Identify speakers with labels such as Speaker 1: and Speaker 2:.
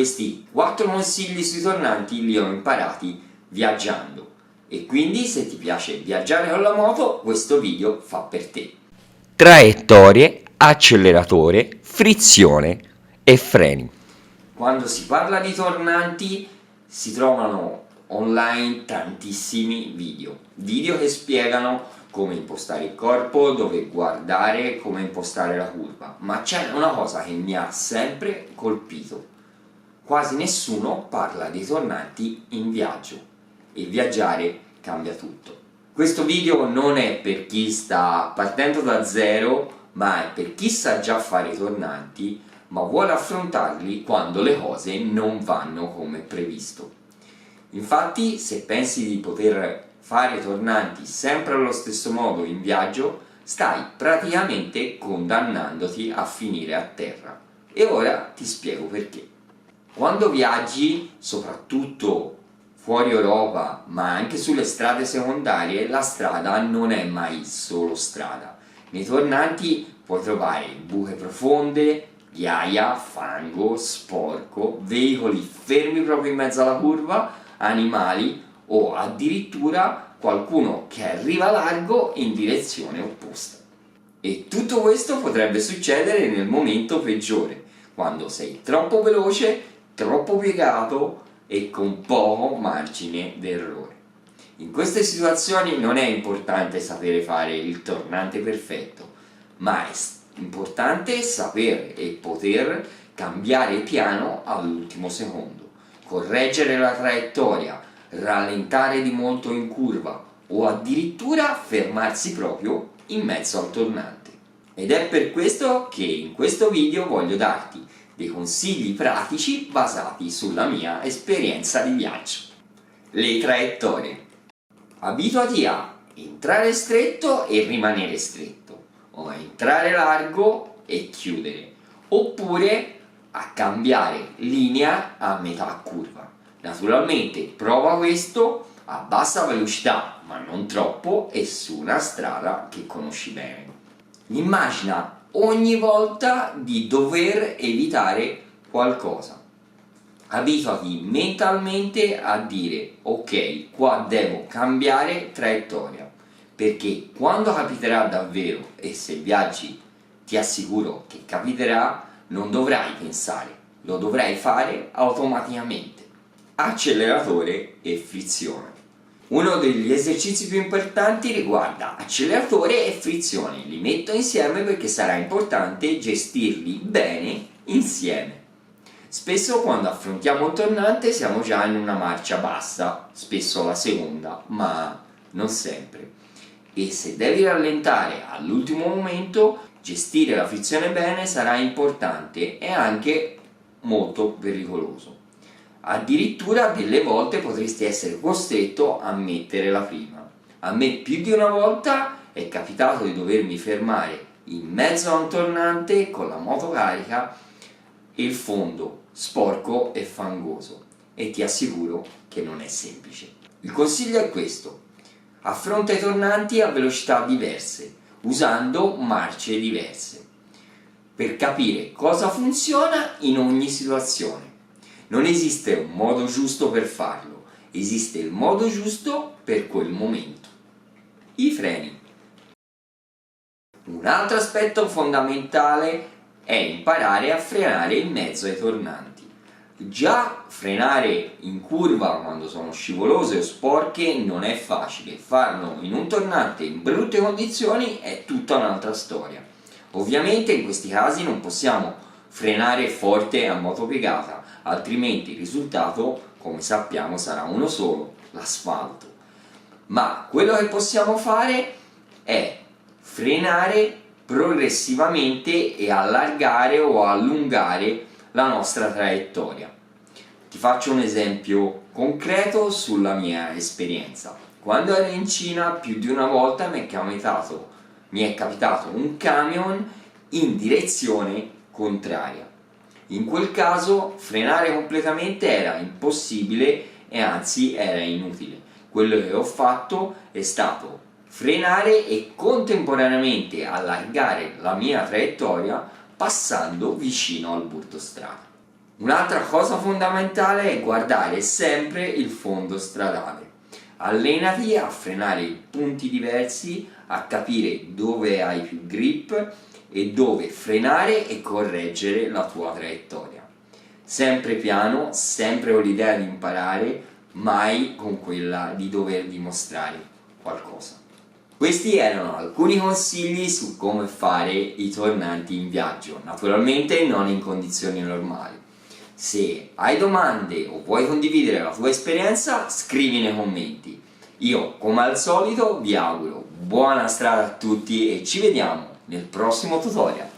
Speaker 1: questi 4 consigli sui tornanti li ho imparati viaggiando e quindi se ti piace viaggiare con la moto questo video fa per te.
Speaker 2: Traiettorie, acceleratore, frizione e freni.
Speaker 1: Quando si parla di tornanti si trovano online tantissimi video che spiegano come impostare il corpo, dove guardare, come impostare la curva, ma c'è una cosa che mi ha sempre colpito: quasi nessuno parla dei tornanti in viaggio e viaggiare cambia tutto. Questo video non è per chi sta partendo da zero, ma è per chi sa già fare i tornanti ma vuole affrontarli quando le cose non vanno come previsto. Infatti, se pensi di poter fare i tornanti sempre allo stesso modo in viaggio, stai praticamente condannandoti a finire a terra. E ora ti spiego perché. Quando viaggi, soprattutto fuori Europa, ma anche sulle strade secondarie, la strada non è mai solo strada. Nei tornanti puoi trovare buche profonde, ghiaia, fango, sporco, veicoli fermi proprio in mezzo alla curva, animali o addirittura qualcuno che arriva largo in direzione opposta. E tutto questo potrebbe succedere nel momento peggiore, quando sei troppo veloce, troppo piegato e con poco margine d'errore. In queste situazioni non è importante sapere fare il tornante perfetto, ma è importante sapere e poter cambiare piano all'ultimo secondo, correggere la traiettoria, rallentare di molto in curva o addirittura fermarsi proprio in mezzo al tornante. Ed è per questo che in questo video voglio darti dei consigli pratici basati sulla mia esperienza di viaggio. Le traiettorie. Abituati a entrare stretto e rimanere stretto, o a entrare largo e chiudere, oppure a cambiare linea a metà curva. Naturalmente prova questo a bassa velocità, ma non troppo, e su una strada che conosci bene. Immagina ogni volta di dover evitare qualcosa. Abituati mentalmente a dire: ok, qua devo cambiare traiettoria, perché quando capiterà davvero, e se viaggi ti assicuro che capiterà, non dovrai pensare, lo dovrai fare automaticamente. Acceleratore e frizione. Uno degli esercizi più importanti riguarda acceleratore e frizione. Li metto insieme perché sarà importante gestirli bene insieme. Spesso quando affrontiamo un tornante siamo già in una marcia bassa, spesso la seconda, ma non sempre. E se devi rallentare all'ultimo momento, gestire la frizione bene sarà importante e anche molto pericoloso. Addirittura delle volte potresti essere costretto a mettere la prima. A me più di una volta è capitato di dovermi fermare in mezzo a un tornante con la moto carica e il fondo sporco e fangoso, e ti assicuro che non è semplice. Il consiglio è questo: affronta i tornanti a velocità diverse, usando marce diverse, per capire cosa funziona in ogni situazione. Non esiste un modo giusto per farlo, esiste il modo giusto per quel momento. I freni. Un altro aspetto fondamentale è imparare a frenare in mezzo ai tornanti. Già frenare in curva quando sono scivolose o sporche non è facile, farlo in un tornante in brutte condizioni è tutta un'altra storia. Ovviamente in questi casi non possiamo frenare forte a moto piegata, altrimenti il risultato, come sappiamo, sarà uno solo: l'asfalto. Ma quello che possiamo fare è frenare progressivamente e allargare o allungare la nostra traiettoria. Ti faccio un esempio concreto sulla mia esperienza. Quando ero in Cina più di una volta mi è capitato un camion in direzione contraria. In quel caso frenare completamente era impossibile e anzi era inutile. Quello che ho fatto è stato frenare e contemporaneamente allargare la mia traiettoria passando vicino al bordo strada. Un'altra cosa fondamentale è guardare sempre il fondo stradale. Allenati a frenare in punti diversi, a capire dove hai più grip e dove frenare e correggere la tua traiettoria. Sempre piano, sempre con l'idea di imparare, mai con quella di dover dimostrare qualcosa. Questi erano alcuni consigli su come fare i tornanti in viaggio, naturalmente non in condizioni normali. Se hai domande o vuoi condividere la tua esperienza, scrivi nei commenti. Io, come al solito, vi auguro buona strada a tutti e ci vediamo nel prossimo tutorial.